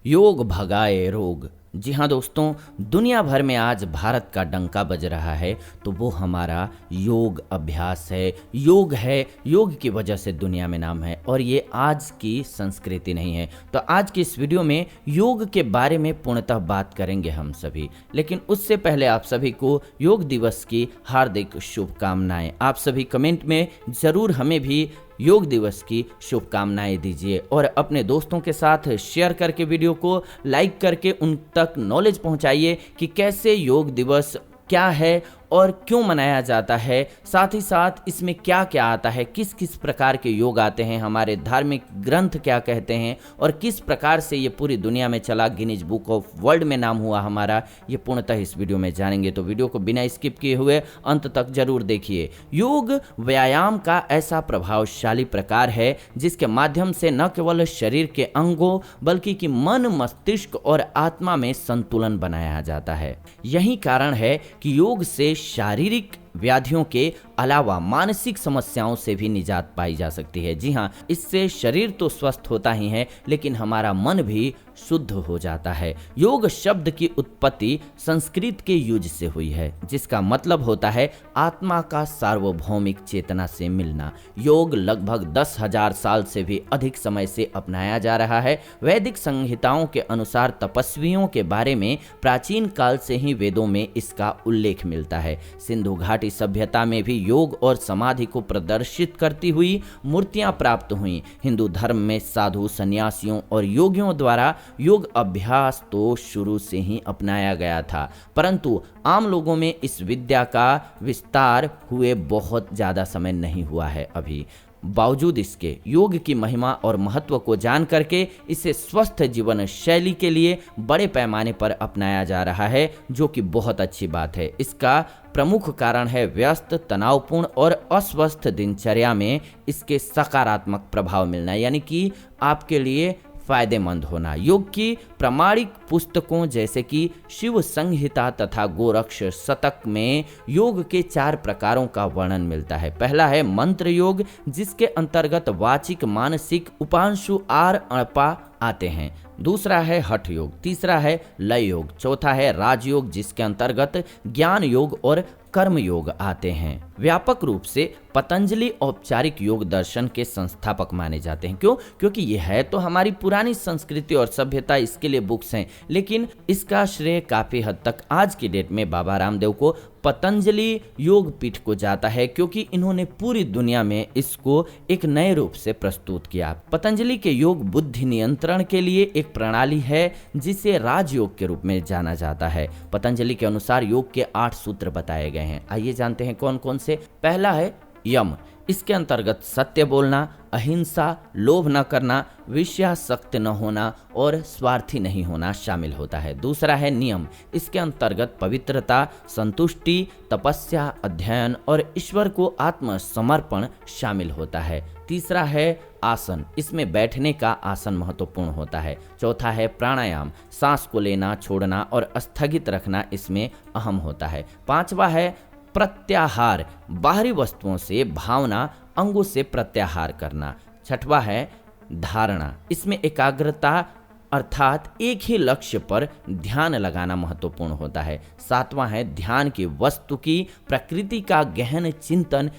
योग भगाए रोग। जी हाँ दोस्तों, दुनिया भर में आज भारत का डंका बज रहा है तो वो हमारा योग अभ्यास है, योग है। योग की वजह से दुनिया में नाम है और ये आज की संस्कृति नहीं है। तो आज की इस वीडियो में योग के बारे में पूर्णतः बात करेंगे हम सभी। लेकिन उससे पहले आप सभी को योग दिवस की हार्दिक शुभकामनाएं। आप सभी कमेंट में ज़रूर हमें भी योग दिवस की शुभकामनाएं दीजिए और अपने दोस्तों के साथ शेयर करके वीडियो को लाइक करके उन तक नॉलेज पहुंचाइए कि कैसे योग दिवस क्या है और क्यों मनाया जाता है। साथ ही साथ इसमें क्या क्या आता है, किस किस प्रकार के योग आते हैं, हमारे धार्मिक ग्रंथ क्या कहते हैं और किस प्रकार से ये पूरी दुनिया में चला, गिनीज बुक ऑफ वर्ल्ड में नाम हुआ हमारा, ये पूर्णतः इस वीडियो में जानेंगे। तो वीडियो को बिना स्किप किए हुए अंत तक जरूर देखिए। योग व्यायाम का ऐसा प्रभावशाली प्रकार है जिसके माध्यम से न केवल शरीर के अंगों बल्कि कि मन, मस्तिष्क और आत्मा में संतुलन बनाया जाता है। यही कारण है कि योग से शारीरिक व्याधियों के अलावा मानसिक समस्याओं से भी निजात पाई जा सकती है। जी हाँ, इससे शरीर तो स्वस्थ होता ही है लेकिन हमारा मन भी शुद्ध हो जाता है। योग शब्द की उत्पत्ति संस्कृत के युज से हुई है जिसका मतलब होता है आत्मा का सार्वभौमिक चेतना से मिलना। योग लगभग 10,000 साल से भी अधिक समय से अपनाया जा रहा है। वैदिक संहिताओं के अनुसार तपस्वियों के बारे में प्राचीन काल से ही वेदों में इसका उल्लेख मिलता है। सिंधु घाटी सभ्यता में भी योग और समाधि को प्रदर्शित करती हुई मूर्तियां प्राप्त हुई। हिंदू धर्म में साधु, सन्यासियों और योगियों द्वारा योग अभ्यास तो शुरू से ही अपनाया गया था, परंतु आम लोगों में इस विद्या का विस्तार हुए बहुत ज़्यादा समय नहीं हुआ है अभी। बावजूद इसके योग की महिमा और महत्व को जान करके इसे स्वस्थ जीवन शैली के लिए बड़े पैमाने पर अपनाया जा रहा है, जो कि बहुत अच्छी बात है। इसका प्रमुख कारण है व्यस्त, तनावपूर्ण और अस्वस्थ दिनचर्या में इसके सकारात्मक प्रभाव मिलना, यानी कि आपके लिए फायदेमंद होना। योग की प्रामाणिक पुस्तकों जैसे कि शिव संहिता तथा गोरक्ष शतक में योग के 4 प्रकारों का वर्णन मिलता है। पहला है मंत्र योग, जिसके अंतर्गत वाचिक, मानसिक, उपांशु, आर, अणपा आते हैं। दूसरा है हठ योग, तीसरा है लय योग, चौथा है राजयोग जिसके अंतर्गत ज्ञान योग और कर्म योग आते हैं। व्यापक रूप से पतंजलि औपचारिक योग दर्शन के संस्थापक माने जाते हैं। क्यों? क्योंकि यह है तो हमारी पुरानी संस्कृति और सभ्यता, इसके लिए बुक्स हैं, लेकिन इसका श्रेय काफी हद तक आज की डेट में बाबा रामदेव को, पतंजलि योग पीठ को जाता है, क्योंकि इन्होंने पूरी दुनिया में इसको एक नए रूप से प्रस्तुत किया। पतंजलि के योग बुद्धि नियंत्रण के लिए एक प्रणाली है जिसे राजयोग के रूप में जाना जाता है। पतंजलि के अनुसार योग के 8 सूत्र बताए गए हैं। आइए जानते हैं कौन कौन से। पहला है यम, इसके अंतर्गत सत्य बोलना, अहिंसा, लोभ न करना, विषयासक्त न होना और स्वार्थी नहीं होना शामिल होता है। दूसरा है नियम, इसके अंतर्गत पवित्रता, संतुष्टि, तपस्या, अध्ययन और ईश्वर को आत्मसमर्पण शामिल होता है। तीसरा है आसन, इसमें बैठने का आसन महत्वपूर्ण होता है। चौथा है प्राणायाम, सांस को लेना, छोड़ना और स्थगित रखना इसमें अहम होता है। पांचवा है प्रत्याहार, बाहरी वस्तुओं से भावना, अंगों से प्रत्याहार करना। छठवां है धारणा, इसमें एकाग्रता अर्थात एक ही लक्ष्य पर ध्यान लगाना महत्वपूर्ण होता है। सातवां है ध्यान की वस्तु की प्रकृति का गहन चिंतन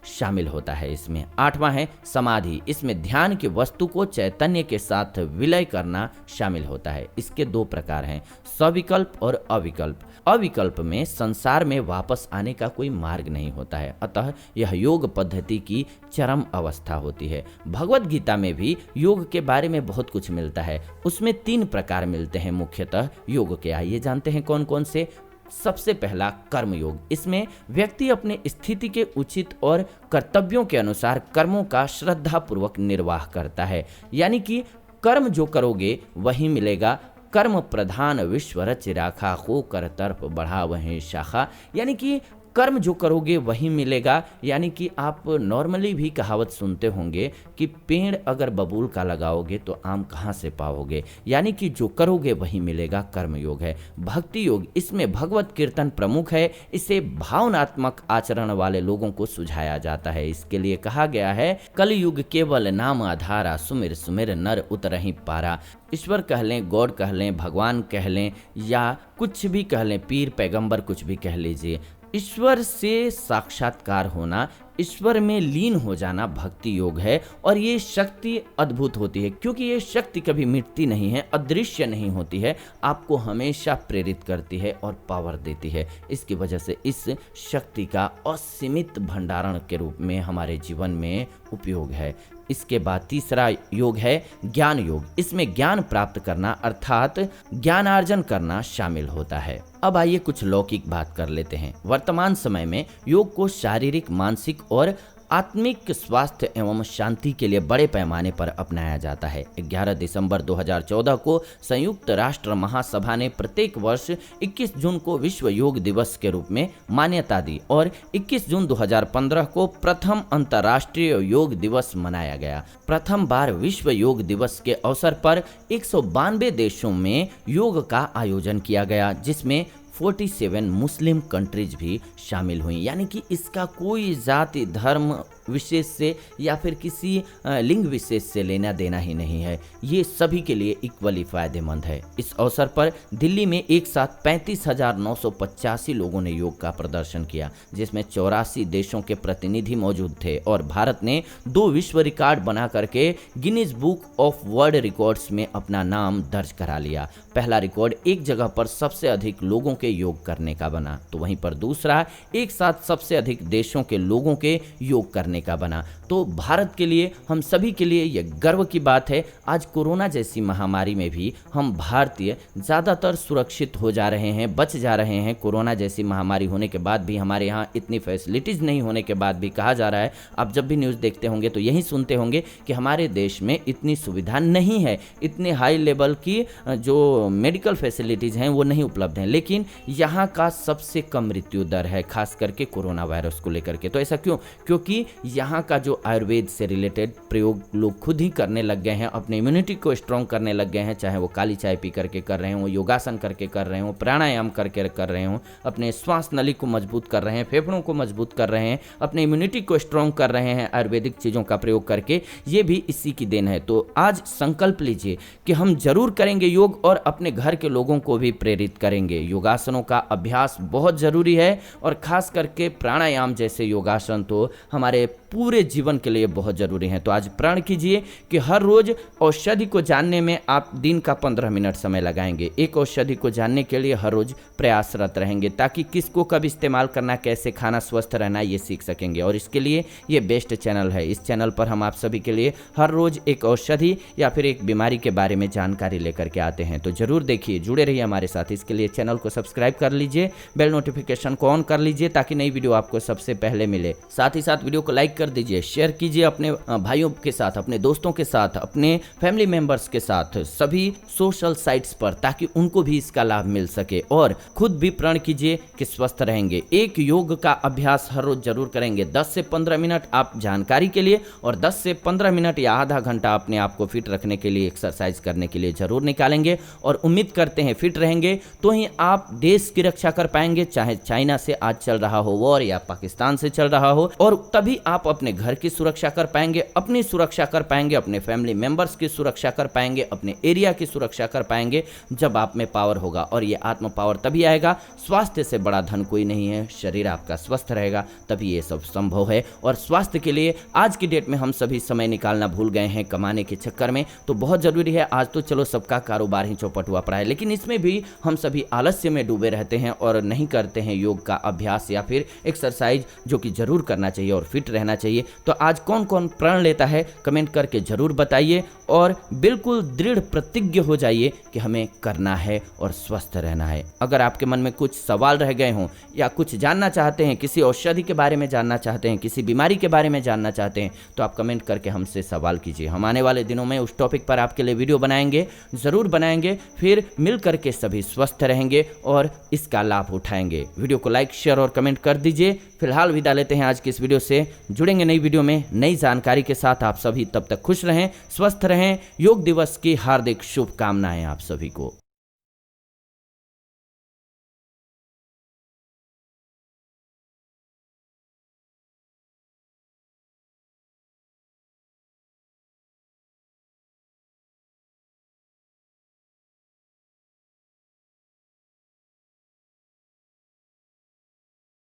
शामिल होता है इसमें। आठवां है समाधि, इसमें ध्यान की वस्तु को चैतन्य के साथ विलय करना शामिल होता है। इसके 2 प्रकार हैं, सविकल्प और अविकल्प। अविकल्प में संसार में वापस आने का कोई मार्ग नहीं होता है, अतः यह योग पद्धति की चरम अवस्था होती है। भगवत गीता में भी योग के बारे में बहुत कुछ मिलता है। उसमें 3 प्रकार मिलते हैं मुख्यतः योग के। आइए जानते हैं कौन कौन से। सबसे पहला कर्म योग, इसमें व्यक्ति अपने स्थिति के उचित और कर्तव्यों के अनुसार कर्मों का श्रद्धा पूर्वक निर्वाह करता है, यानी कि कर्म जो करोगे वही मिलेगा। कर्म प्रधान विश्व रच राखा, हो कर तरफ बढ़ा वहीं शाखा, यानी कि कर्म जो करोगे वही मिलेगा। यानी कि आप नॉर्मली भी कहावत सुनते होंगे कि पेड़ अगर बबूल का लगाओगे तो आम कहाँ से पाओगे। यानी कि जो करोगे वही मिलेगा, कर्म योग है। भक्ति योग, इसमें भगवत कीर्तन प्रमुख है। इसे भावनात्मक आचरण वाले लोगों को सुझाया जाता है। इसके लिए कहा गया है, कलयुग केवल नाम आधारा, सुमिर सुमिर नर उतरहि पारा। ईश्वर कह लें, गॉड कह लें, भगवान कह लें या कुछ भी कह लें, पीर पैगंबर कुछ भी कह लीजिए, ईश्वर से साक्षात्कार होना, ईश्वर में लीन हो जाना भक्ति योग है। और ये शक्ति अद्भुत होती है, क्योंकि ये शक्ति कभी मिटती नहीं है, अदृश्य नहीं होती है, आपको हमेशा प्रेरित करती है और पावर देती है। इसकी वजह से इस शक्ति का असीमित भंडारण के रूप में हमारे जीवन में उपयोग है। इसके बाद तीसरा योग है ज्ञान योग। इसमें ज्ञान प्राप्त करना अर्थात ज्ञानार्जन करना शामिल होता है। अब आइए कुछ लौकिक बात कर लेते हैं। वर्तमान समय में योग को शारीरिक, मानसिक और आत्मिक स्वास्थ्य एवं शांति के लिए बड़े पैमाने पर अपनाया जाता है। 11 दिसंबर 2014 को संयुक्त राष्ट्र महासभा ने प्रत्येक वर्ष 21 जून को विश्व योग दिवस के रूप में मान्यता दी और 21 जून 2015 को प्रथम अंतर्राष्ट्रीय योग दिवस मनाया गया। प्रथम बार विश्व योग दिवस के अवसर पर 192 देशों में योग का आयोजन किया गया, जिसमें 47 मुस्लिम कंट्रीज भी शामिल हुई। यानी कि इसका कोई जाति, धर्म विशेष से या फिर किसी लिंग विशेष से लेना देना ही नहीं है, ये सभी के लिए इक्वली फायदेमंद है। इस अवसर पर दिल्ली में एक साथ 35,985 लोगों ने योग का प्रदर्शन किया, जिसमें 84 देशों के प्रतिनिधि मौजूद थे और भारत ने 2 विश्व रिकॉर्ड बना करके Guinness book of world records में अपना नाम दर्ज करा लिया। पहला रिकॉर्ड एक जगह पर सबसे अधिक लोगों के योग करने का बना, तो वहीं पर दूसरा एक साथ सबसे अधिक देशों के लोगों के योग करने का बना। तो भारत के लिए, हम सभी के लिए यह गर्व की बात है। आज कोरोना जैसी महामारी में भी हम भारतीय ज़्यादातर सुरक्षित हो जा रहे हैं, बच जा रहे हैं। कोरोना जैसी महामारी होने के बाद भी, हमारे यहाँ इतनी फैसिलिटीज़ नहीं होने के बाद भी कहा जा रहा है, आप जब भी न्यूज़ देखते होंगे तो यही सुनते होंगे कि हमारे देश में इतनी सुविधा नहीं है, इतने हाई लेवल की जो मेडिकल फैसिलिटीज़ हैं वो नहीं उपलब्ध हैं, लेकिन यहाँ का सबसे कम मृत्यु दर है, खास करके कोरोना वायरस को लेकर के। तो ऐसा क्यों? क्योंकि यहाँ का जो आयुर्वेद से रिलेटेड प्रयोग लोग खुद ही करने लग गए हैं, अपने इम्यूनिटी को स्ट्रॉन्ग करने लग गए हैं, चाहे वो काली चाय पी करके कर रहे हों, योगासन करके कर रहे हों, प्राणायाम करके कर रहे हों, अपने श्वास नली को मजबूत कर रहे हैं, फेफड़ों को मजबूत कर रहे हैं, अपने इम्यूनिटी को स्ट्रॉन्ग कर रहे हैं आयुर्वेदिक चीज़ों का प्रयोग करके। ये भी इसी की देन है। तो आज संकल्प लीजिए कि हम जरूर करेंगे योग और अपने घर के लोगों को भी प्रेरित करेंगे। योगासनों का अभ्यास बहुत ज़रूरी है और खास करके प्राणायाम जैसे योगासन तो हमारे पूरे जीवन के लिए बहुत ज़रूरी है। तो आज प्रण कीजिए कि हर रोज़ औषधि को जानने में आप दिन का 15 मिनट समय लगाएंगे। एक औषधि को जानने के लिए हर रोज़ प्रयासरत रहेंगे, ताकि किसको कब इस्तेमाल करना, कैसे खाना, स्वस्थ रहना, ये सीख सकेंगे। और इसके लिए ये बेस्ट चैनल है। इस चैनल पर हम आप सभी के लिए हर रोज़ एक औषधि या फिर एक बीमारी के बारे में जानकारी लेकर के आते हैं। तो ज़रूर देखिए, जुड़े रहिए हमारे साथ। इसके लिए चैनल को सब्सक्राइब कर लीजिए, बेल नोटिफिकेशन को ऑन कर लीजिए ताकि नई वीडियो आपको सबसे पहले मिले। साथ ही साथ वीडियो को लाइक कर दीजिए, शेयर कीजिए अपने भाइयों के साथ, अपने दोस्तों के साथ, अपने फैमिली मेंबर्स के साथ, सभी सोशल साइट्स पर, ताकि उनको भी इसका लाभ मिल सके। और खुद भी प्रण कीजिए कि स्वस्थ रहेंगे। एक योग का अभ्यास हर रोज जरूर करेंगे। 10 से 15 मिनट आप जानकारी के लिए और 10 से 15 मिनट या आधा घंटा अपने आप को फिट रखने के लिए, एक्सरसाइज करने के लिए जरूर निकालेंगे। और उम्मीद करते हैं फिट रहेंगे तो ही आप देश की रक्षा कर पाएंगे, चाहे चाइना से आज चल रहा हो वॉर या पाकिस्तान से चल रहा हो। और तभी आप अपने घर की सुरक्षा कर पाएंगे, अपनी सुरक्षा कर पाएंगे, अपने फैमिली मेंबर्स की सुरक्षा कर पाएंगे, अपने एरिया की सुरक्षा कर पाएंगे जब आप में पावर होगा। और ये आत्म पावर तभी आएगा, स्वास्थ्य से बड़ा धन कोई नहीं है। शरीर आपका स्वस्थ रहेगा तभी ये सब संभव है। और स्वास्थ्य के लिए आज की डेट में हम सभी समय निकालना भूल गए हैं कमाने के चक्कर में, तो बहुत जरूरी है। आज तो चलो सबका कारोबार ही चौपट हुआ पड़ा है, लेकिन इसमें भी हम सभी आलस्य में डूबे रहते हैं और नहीं करते हैं योग का अभ्यास या फिर एक्सरसाइज, जो कि जरूर करना चाहिए। और फिट रहना रहना चाहिए। तो आज कौन कौन प्रण लेता है कमेंट करके ज़रूर बताइए और बिल्कुल दृढ़ प्रतिज्ञ हो जाइए कि हमें करना है और स्वस्थ रहना है। अगर आपके मन में कुछ सवाल रह गए हों या कुछ जानना चाहते हैं, किसी औषधि के बारे में जानना चाहते हैं, किसी बीमारी के बारे में जानना चाहते हैं, तो आप कमेंट करके हमसे सवाल कीजिए। हम आने वाले दिनों में उस टॉपिक पर आपके लिए वीडियो बनाएंगे, ज़रूर बनाएंगे। फिर मिल करके सभी स्वस्थ रहेंगे और इसका लाभ उठाएंगे। वीडियो को लाइक, शेयर और कमेंट कर दीजिए। फिलहाल विदा लेते हैं आज की इस वीडियो से। जुड़ेंगे नई वीडियो में नई जानकारी के साथ। आप सभी तब तक खुश रहें, स्वस्थ रहें। योग दिवस की हार्दिक शुभकामनाएं आप सभी को।